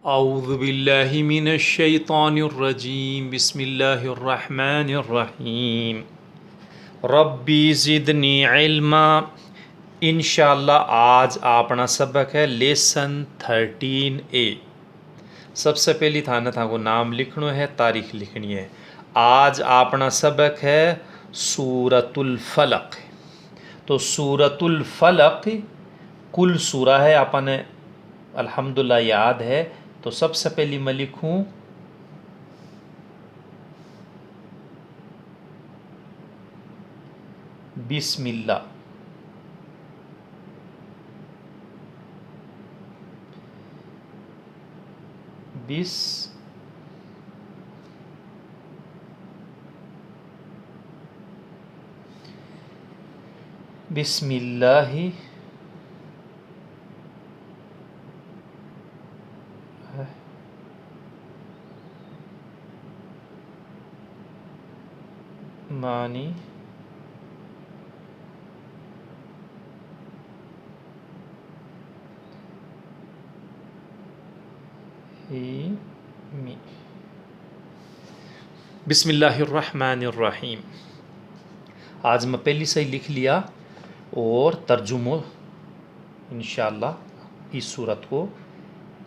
औज़ु बिल्लाहि मिनश शैतानिर रजीम बिस्मिल्लाहिर्रहमानिर्रहीम रब्बी ज़िदनी इल्मा। इंशाअल्लाह आज अपना सबक है लेसन 13A। सबसे पहली थाने था को नाम लिखनो है, तारीख लिखनी है। आज अपना सबक है सूरतुल फलक। तो सूरतुल फलक कुल सूरा है, अपने अल्हम्दुलिल्लाह याद है। तो सबसे पहली मैं लिखूं बिस्मिल्लाह। बिस्मिल्लाहि मानी ही मी। बिस्मिल्लाहिर्रहमानिर्रहीम। आज मैं पहली से ही लिख लिया और तर्जुमो इंशाअल्लाह इस सूरत को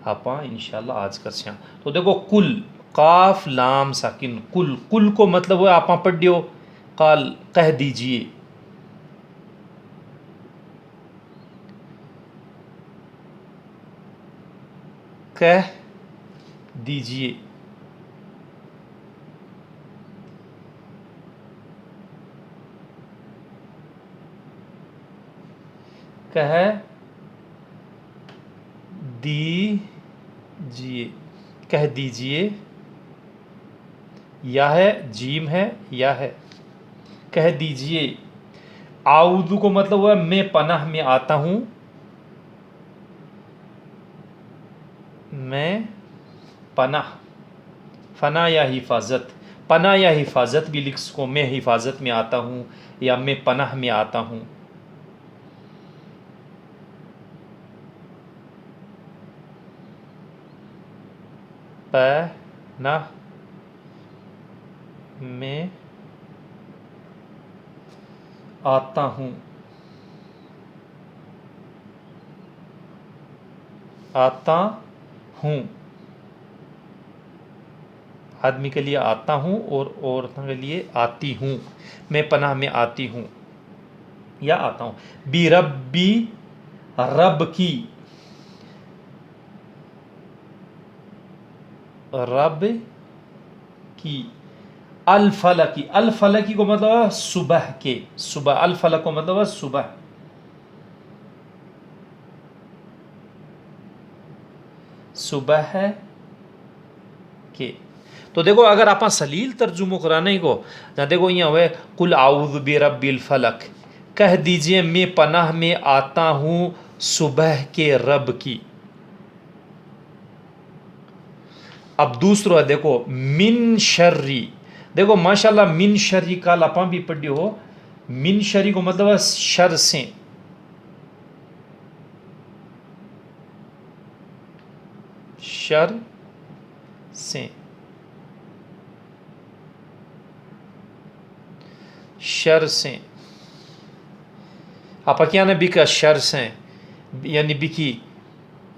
आप इंशाअल्लाह आज कर सिया। तो देखो कुल काफ लाम साकिन कुल कुल को मतलब है आप पढ़ियो काल कह दीजिए। कह दीजिए। कह दीजिए। कह दीजिए। या है जीम है या है। कह दीजिए। आउदू को मतलब हुआ मैं पनाह में आता हूं। मैं पनाह फना या हिफाजत, पना या हिफाजत भी लिख सको। मैं हिफाजत में आता हूं या मैं पनाह में आता हूं। पनाह में आता हूं। आता हूं आदमी के लिए आता हूं और औरतों के लिए आती हूं। मैं पनाह में आती हूं या आता हूं। बी रब्बी रब की। रब की। अल फलकी, अल फलकी को मतलब सुबह के। सुबह अल फलक को मतलब सुबह। सुबह के। तो देखो अगर आप सलील तर्जुमो कराने को ना देखो यहाँ हुए कुल आउज़ बि रब्बिल फलक, कह दीजिए मैं पनाह में आता हूं सुबह के रब की। अब दूसरा देखो मिन शर्री। देखो माशाल्लाह मिन शर्री का लपा भी पढ़ी हो। मिन शर्री को मतलब शर से। शर से। शर से आप क्या ना बिका शर से यानी बिकी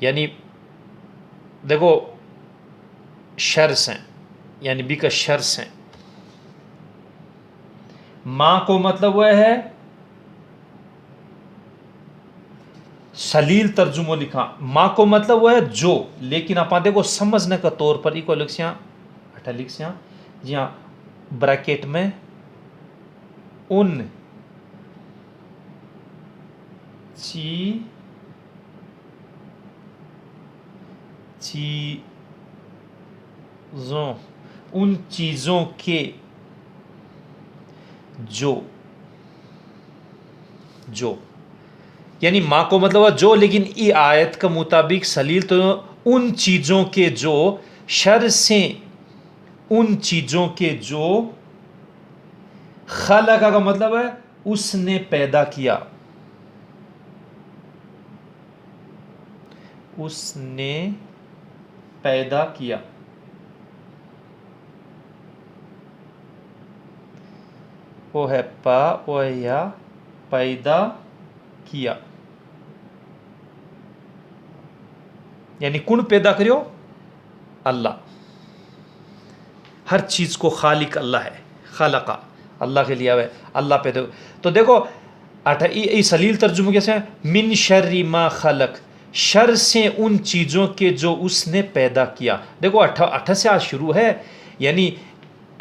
यानी देखो शर से यानी बिका शर से। मां को मतलब वह है सलील तर्जुमो लिखा। मां को मतलब वह है जो, लेकिन आप देखो समझने का तौर पर इको लिखिया अठा लिखिया जी ब्रैकेट में उन चीजों, उन चीजों के जो। जो यानी मां को मतलब जो, लेकिन ई आयत के मुताबिक सलील तो उन चीजों के जो शर से, उन चीजों के जो खलका का मतलब है उसने पैदा किया। उसने पैदा किया। वो है पा, वो है या, पैदा किया यानी कौन पैदा करियो? अल्लाह। हर चीज़ को खालिक अल्लाह है, खालका अल्लाह के लिए है, अल्लाह पैदा। तो देखो सलील तर्जुमे कैसे है? मिन शर्रि मा खलक, शर से उन चीज़ों के जो उसने पैदा किया। देखो 8 से आज शुरू है, यानी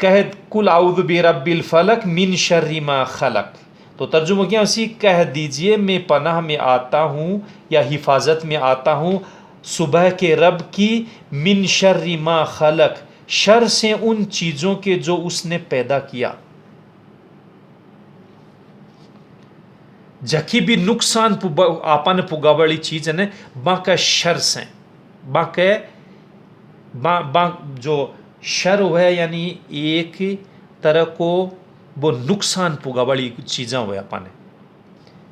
कह कुल आउज़ु बिरब्बिल फलक मिन शर्रि मा खलक। तो तर्जुमा क्या उसी, कह दीजिए मैं पनाह में आता हूँ या हिफाजत में आता हूँ सुबह के रब की, मिन शर्रि मा खलक, शर से उन चीज़ों के जो उसने पैदा किया। जखी भी नुकसान आपने पुगावली चीज़ है बाका शर से, बाके जो शर है यानी एक तरह को वो नुकसान पुगावली चीज़ें हुए अपन,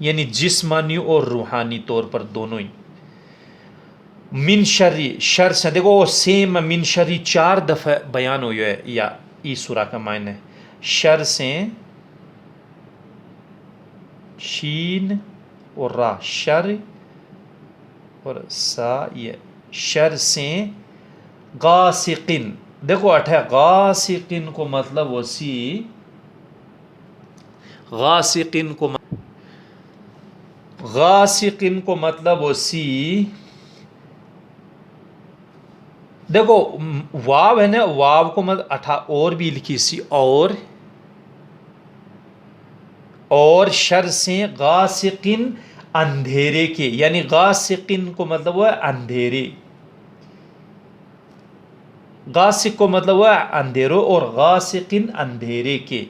यानी जिस्मानी और रूहानी तौर पर दोनों ही। मिन शर्री, शर से देखो सेम मिन शर्री 4 दफ़ा बयान हुई है, या इस सूरा का मायने शर से, शीन और रा, शर और सा, ये शर से गासिकिन। देखो गासिकिन को मतलब वसी, गासिकिन को मतलब वसी, देखो वाव है ना, वाव को मतलब और भी लिखी सी, और शर से गासिकिन, अंधेरे के, यानी गासिकिन को मतलब वो है अंधेरे, गासिक को मतलब वो है अंधेरों, और गासिकिन अंधेरे के।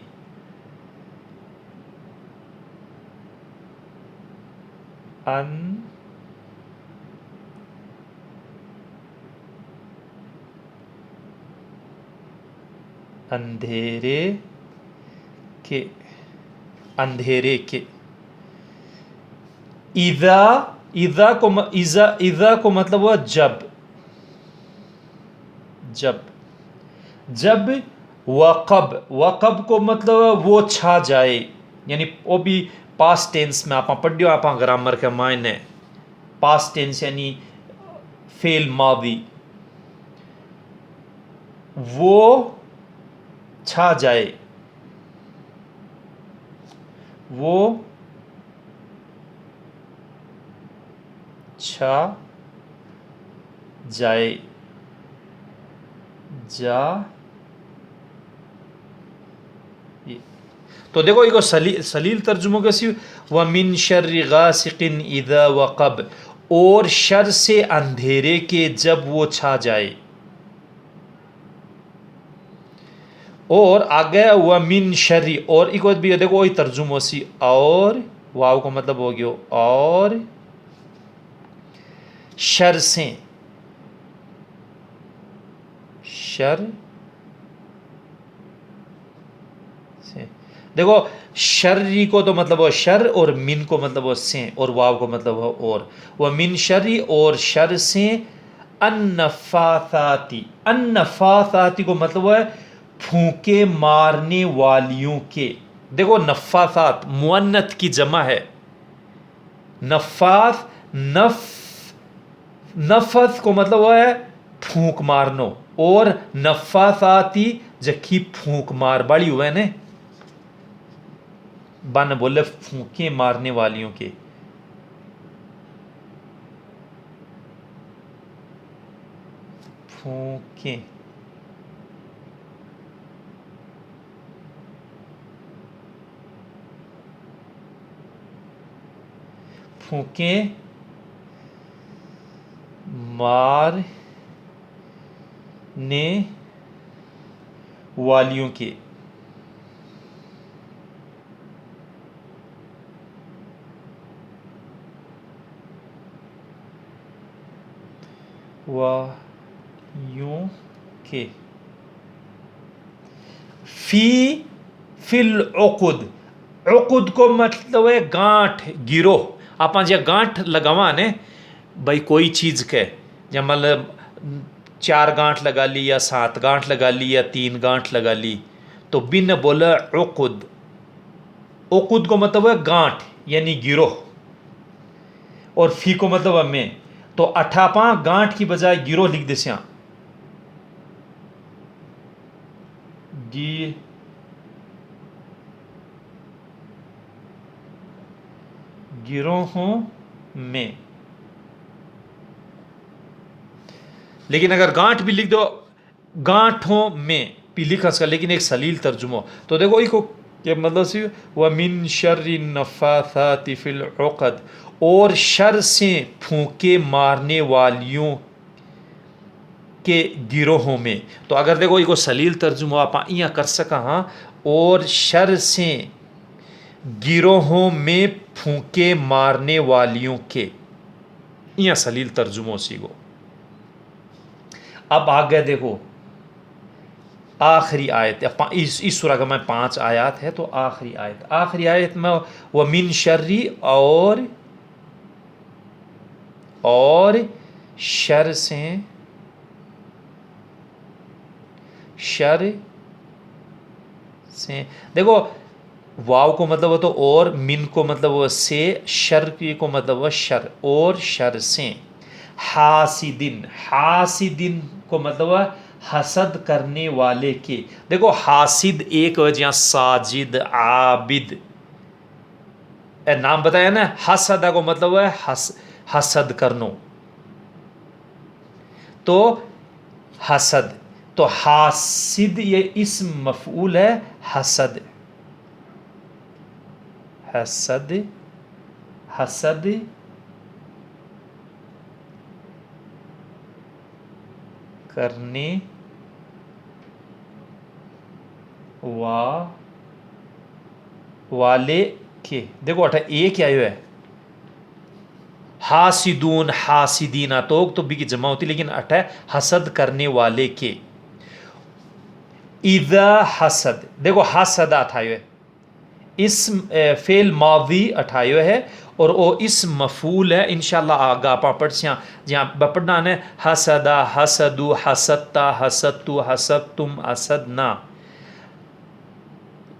अंधेरे के। इज़ा को मतलब हुआ जब वक़ब को मतलब वो छा जाए, यानी वो भी पास्ट टेंस में आप पढ़ियो, आप ग्रामर के मायने पास्ट टेंस यानी फेल मादी, वो छा जाए, वो छा जाए, तो देखो ये सलील तर्जुमों कैसी, व मिन शर्रि गासिकिन इज़ा वक़ब, और शर से अंधेरे के जब वो छा जाए। और आगे व मिन शर्रि, और एक बात भी देखो वही तर्जुमों सी, और वाव को मतलब हो गया और शर से, देखो शर्री को तो मतलब वो शर, और मिन को मतलब वो से, और वाव को मतलब वो और। वह मिन शर्री, और शर से, अन्नफासाती को मतलब वो है फूंके मारने वालियों के। देखो नफासात मुअन्नत की जमा है, नफास नफस को मतलब वो है फूंक मारनो, और नफासाती जखी फूंक मार बाड़ी हुए ने, बन बोले फूंके मारने वालियों के। फूंके, फूंके मारने वालियों के। वालियों के। फिल उक़ुद, उक़ुद को मतलब है गांठ, गिरोह। आप जो गांठ लगावा ने भाई कोई चीज़ के, जब मतलब 4 गांठ लगा ली या 7 गांठ लगा ली या 3 गांठ लगा ली। तो बिन बोला उकुद, उकुद को मतलब है गांठ यानी गिरोह, और फी को मतलब है में। तो 88 गांठ की बजाय गिरोह लिख दे सिया, गिरोहों में। लेकिन अगर गांठ भी लिख दो, गांठों में भी लिखा सका, लेकिन एक सलील तर्जुमो। तो देखो इसको क्या मतलब सी, व मिन शर्रि नफ़ासाति फिल उक़द, और शर से फूंके मारने वालियों के गिरोहों में। तो अगर देखो इसको सलील तर्जुमो आप इं कर सका, हाँ, और शर से गिरोहों में फूंके मारने वालियों के, इं सलील तर्जुमो सी गो। अब आगे देखो आखिरी आयत, इस सूरा का मैं 5 आयत है, तो आखिरी आयत में व मिन शर्री, और शर से देखो वाव को मतलब हो तो, और मिन को मतलब वो से, शर को मतलब वो शर, और शर से। हासिदिन, हासिदिन को मतलब हसद करने वाले के। देखो हासिद एक वजह, साजिद, आबिद नाम बताया ना। हसदा को मतलब है हसद करनो, तो हसद। तो हासिद ये इस्म मफऊल है हसद, हसद करने वाले के। देखो अठा एक क्या है, हासिदून, हासिदीना, तो बी की जमा होती, लेकिन अठा हसद करने वाले के। इदा हसद, देखो हसद अठायो है, इस फेल मावी अठायो है, और वो इस मफूल है। इंशाल्लाह आगा आप पढ़ सिया, जहाँ बपड़ना है हसदा, हसदू, हसत्ता, हसत्तु, हसत्तुम, हसदना,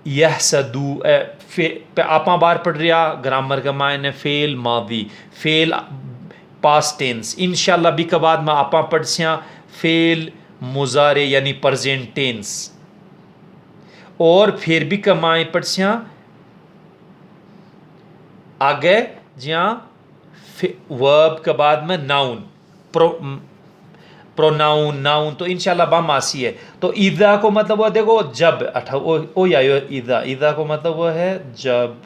यह सदू। आप बार पढ़ रहा ग्रामर का मायने फेल मावी, फेल पास्ट टेंस। इंशाल्लाह भी के बाद में आप पढ़ सिया फेल मुजारे यानी प्रेजेंट टेंस, और फिर भी कमाए पढ़ सिया आगे जहाँ वर्ब के बाद में नाउन, प्रोनाउन, नाउन। तो इंशाल्लाह बम आसी है। तो ईदा को मतलब वो देखो जब, ओ आयो ईदा, ईदा को मतलब वो है जब,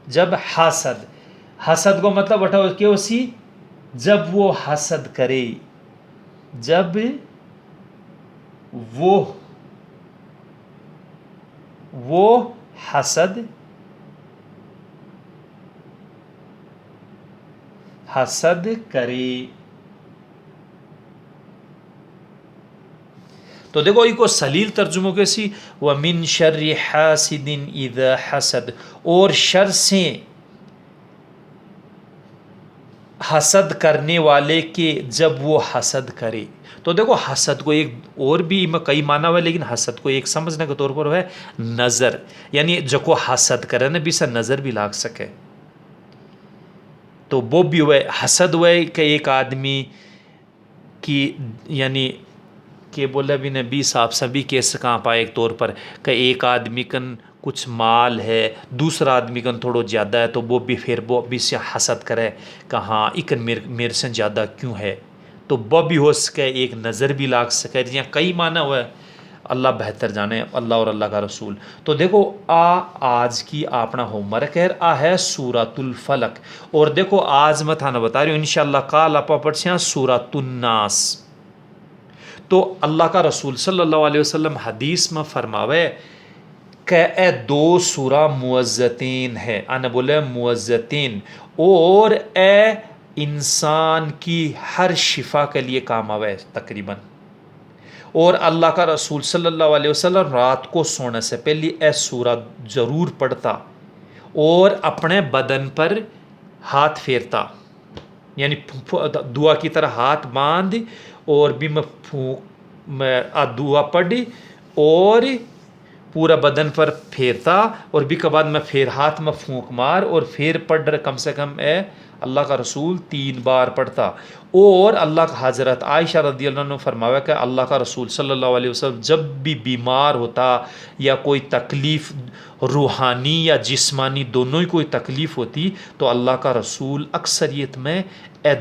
जब हसद, हसद को मतलब उठाओ क्यों सी, जब वो हसद करे, जब वो हसद करे। तो देखो इको सलील तर्जुमों के सी, व मिन शर्रि हासिदिन इज़ा हसद, और शर से हसद करने वाले के जब वो हसद करे। तो देखो हसद को एक और भी कई माना हुआ है, लेकिन हसद को एक समझने के तौर पर है नज़र, यानी जो को हसद करे ना भी सा नज़र भी लाग सके। तो वो भी हुआ हसद हुआ कि एक आदमी की, यानी के बोला भी ने भी साहब सभी के सका पाए एक तौर पर कि एक आदमी कन कुछ माल है, दूसरा आदमी कन थोड़ा ज़्यादा है, तो वो भी फिर वो भी से हसद करे कि हाँ इकन मेरे से ज़्यादा क्यों है। तो वो भी हो सके, एक नज़र भी लाग सके, या कई माना हुआ है, अल्लाह बेहतर जाने, अल्लाह और अल्लाह का रसूल। तो देखो आज की अपना होमवर्क है सूरतुल फलक। और देखो आज मैं थाना बता रही हूँ इंशाल्लाह काल आप पढ़ से सूरतुन नास। तो अल्लाह का रसूल सल्लल्लाहु अलैहि वसल्लम हदीस में फरमावे कि ए 2 सूरा मुअज़्ज़तीन है, आने बोले मुअज़्ज़तीन, और ए इंसान की हर शिफा के लिए काम आवे तकरीबन। और अल्लाह का रसूल सल्लल्लाहु अलैहि वसल्लम रात को सोने से पहले ए सूरा ज़रूर पढ़ता और अपने बदन पर हाथ फेरता। यानी दुआ की तरह हाथ बांध और भी मैं फूक मैं दुआ पढ़ और पूरा बदन पर फेरता और भी के बाद मैं फिर हाथ में फूंक मार और फिर पढ़ कम से कम अल्लाह का रसूल 3 बार पढ़ता। और अल्लाह का हज़रत आयशा रदी अल्लाह ने फरमाया कि अल्लाह का रसूल सल्लल्लाहु अलैहि वसल्लम जब भी बीमार होता या कोई तकलीफ़ रूहानी या जिस्मानी दोनों ही कोई तकलीफ़ होती तो अल्लाह का रसूल अक्सरियत में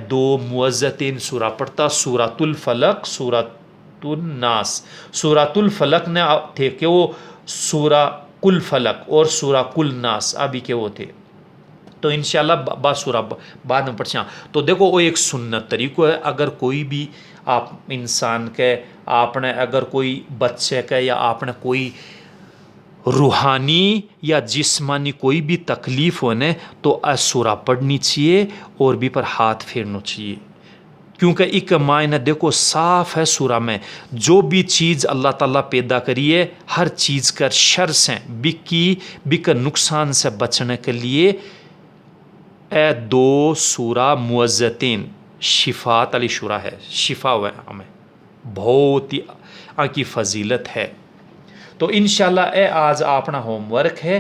2 मुअज़्ज़तिन सूरा पढ़ता, सूरतुल फलक, सूरतुल नास। सूरतुल फलक ने थे कि वो सूरा कुल फलक और सूरा कुल नास अभी के वो थे। तो इंशाल्लाह बा सूरा बाद में पढ़ा। तो देखो वो एक सुन्नत तरीक़ो है। अगर कोई भी आप इंसान के आपने अगर कोई बच्चे के या आपने कोई रूहानी या जिस्मानी कोई भी तकलीफ़ होने तो सूरा पढ़नी चाहिए और भी पर हाथ फेरना चाहिए, क्योंकि एक मायने देखो साफ है सूरा में जो भी चीज़ अल्लाह ताला पैदा करी है हर चीज़ का शर से बिक नुकसान से बचने के लिए 2 सूरा मुअज़्ज़तिन शिफात अली शुरा है, शिफा हुआ हमें बहुत ही की फजीलत है। तो इंशाल्लाह आज अपना होमवर्क है।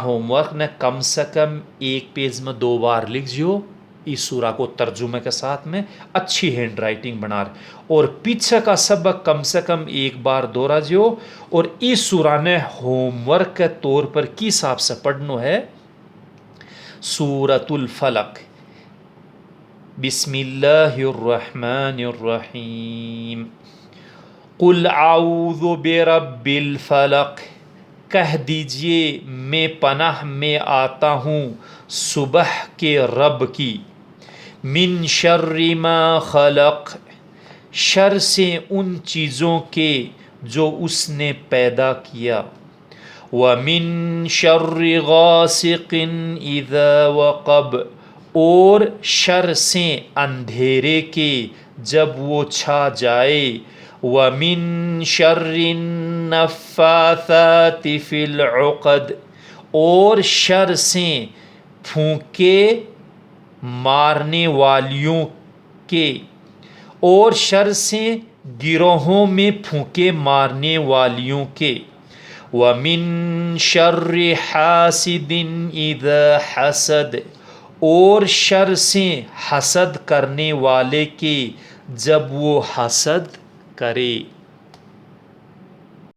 होमवर्क ने कम से कम 1 पेज में 2 बार लिख जियो इस सूरा को तर्जुमे के साथ में अच्छी हैंड राइटिंग बना रहे और पीछे का सबक कम से कम 1 बार दोहरा जियो। और इस सूरा ने होमवर्क के तौर पर किस हिसाब से पढ़ना है, सूरतुल फलक, बिस्मिल्लाहिर्रहमानिर्रहीम, कुल आऊज़ु बिरब्बिल फलक, कह दीजिए मैं पनाह में आता हूँ सुबह के रब की, मिन शर्रि मा खलक, शर से उन चीज़ों के जो उसने पैदा किया, व मिन शर्रि गासिकिन इज़ा वक़ब, और शर से अंधेरे के जब वो छा जाए, व मिन शर्रि नफ़्फ़ाथाति फ़िल उक़द, और शर से फूंके मारने वालियों के, और शर से गिरोहों में फूंके मारने वालियों के, व मिन शर्रि हासिदिन इज़ा हसद, और शर से हसद करने वाले के जब वो हसद करे।